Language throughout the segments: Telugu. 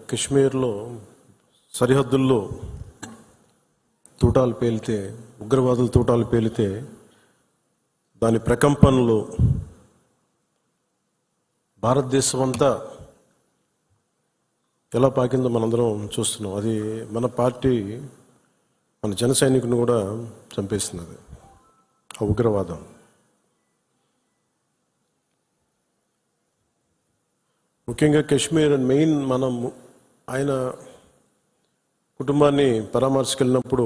కశ్మీర్లో సరిహద్దుల్లో తూటాలు పేలితే, ఉగ్రవాదులు తూటాలు పేలితే దాని ప్రకంపనలు భారతదేశం అంతా ఎలా పాకిందో మనందరం చూస్తున్నాం. అది మన పార్టీ, మన జన సైనికుని కూడా చంపేస్తున్నది ఆ ఉగ్రవాదం. ముఖ్యంగా కశ్మీర్ మెయిన్ మనం ఆయన కుటుంబాన్ని పరామర్శకెళ్ళినప్పుడు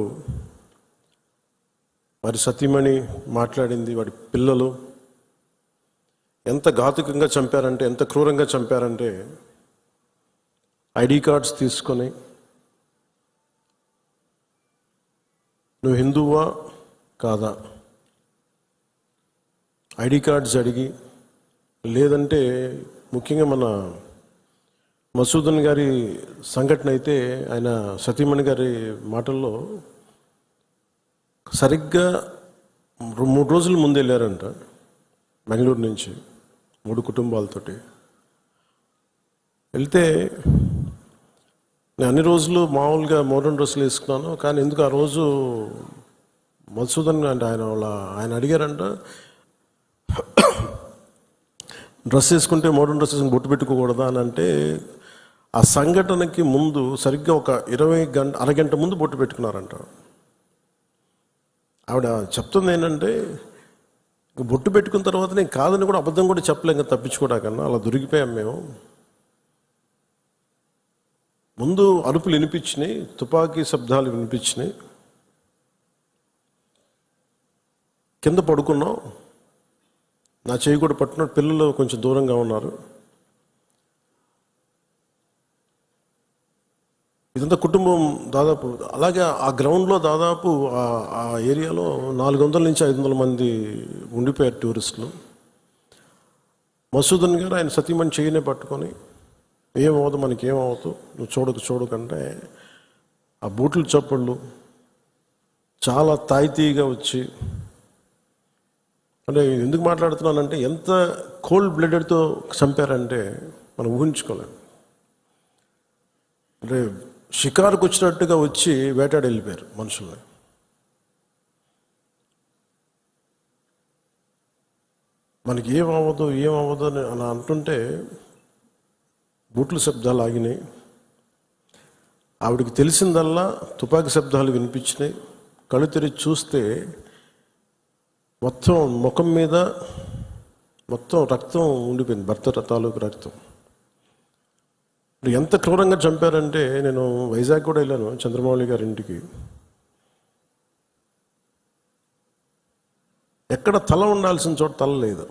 వారి సతీమణి మాట్లాడింది, వాడి పిల్లలు ఎంత ఘాతుకంగా చంపారంటే, ఎంత క్రూరంగా చంపారంటే, ఐడి కార్డ్స్ తీసుకొని నువ్వు హిందువా కాదా ఐడి కార్డ్స్ అడిగి, లేదంటే ముఖ్యంగా మన మసూదన్ గారి సంఘటన అయితే ఆయన సతీమణి గారి మాటల్లో సరిగ్గా 3 రోజుల ముందు వెళ్ళారంట బెంగళూరు నుంచి 3 కుటుంబాలతోటి వెళ్తే, నేను అన్ని రోజులు మామూలుగా మోడర్న్ డ్రెస్సులు వేసుకున్నాను, కానీ ఎందుకు ఆ రోజు మసూదన్ అంటే ఆయన అడిగారంట, డ్రెస్ వేసుకుంటే మోడర్న్ డ్రెస్ వేసుకుని బొట్టు పెట్టుకోకూడదా అని. అంటే ఆ సంఘటనకి ముందు సరిగ్గా ఒక అరగంట ముందు బొట్టు పెట్టుకున్నారంట. ఆవిడ చెప్తుంది ఏంటంటే, బొట్టు పెట్టుకున్న తర్వాత నేను కాదని కూడా అబద్ధం కూడా చెప్పలేం కదా, తప్పించుకోవడాకన్నా అలా దొరికిపోయాం మేము. ముందు అరుపులు వినిపించినాయి, తుపాకీ శబ్దాలు వినిపించినాయి, కింద పడుకున్నాం, నా చేయి కూడా పట్టుకున్నాడు, పిల్లలు కొంచెం దూరంగా ఉన్నారు. ఇదంతా కుటుంబం దాదాపు అలాగే ఆ గ్రౌండ్లో దాదాపు ఆ ఏరియాలో 400 నుంచి 500 మంది ఉండిపోయారు టూరిస్టులు. మసూదన్ గారు ఆయన సతీమణి చేయనే పట్టుకొని, ఏమవుతుంది మనకి ఏమవుతుంది, నువ్వు చూడకంటే ఆ బూట్లు చప్పుళ్ళు చాలా తాయితీగా వచ్చి, అంటే ఎందుకు మాట్లాడుతున్నానంటే ఎంత కోల్డ్ బ్లడెడ్తో చంపారంటే మనం ఊహించుకోలేము. అంటే షికారుకు వచ్చినట్టుగా వచ్చి వేటాడి వెళ్ళిపోయారు మనుషుల్ని. మనకి ఏమవ్వదు అని అలా అంటుంటే బూట్ల శబ్దాలు ఆగినాయి. ఆవిడికి తెలిసిందల్లా తుపాకీ శబ్దాలు వినిపించినాయి. కళ్ళు తెరిచి చూస్తే మొత్తం ముఖం మీద మొత్తం రక్తం ఉండిపోయింది, భర్త తాలూకు రక్తం. ఎంత క్రూరంగా చంపారంటే, నేను వైజాగ్ కూడా వెళ్ళాను చంద్రమౌళి గారి ఇంటికి. ఎక్కడ తల ఉండాల్సిన చోట తల లేదు.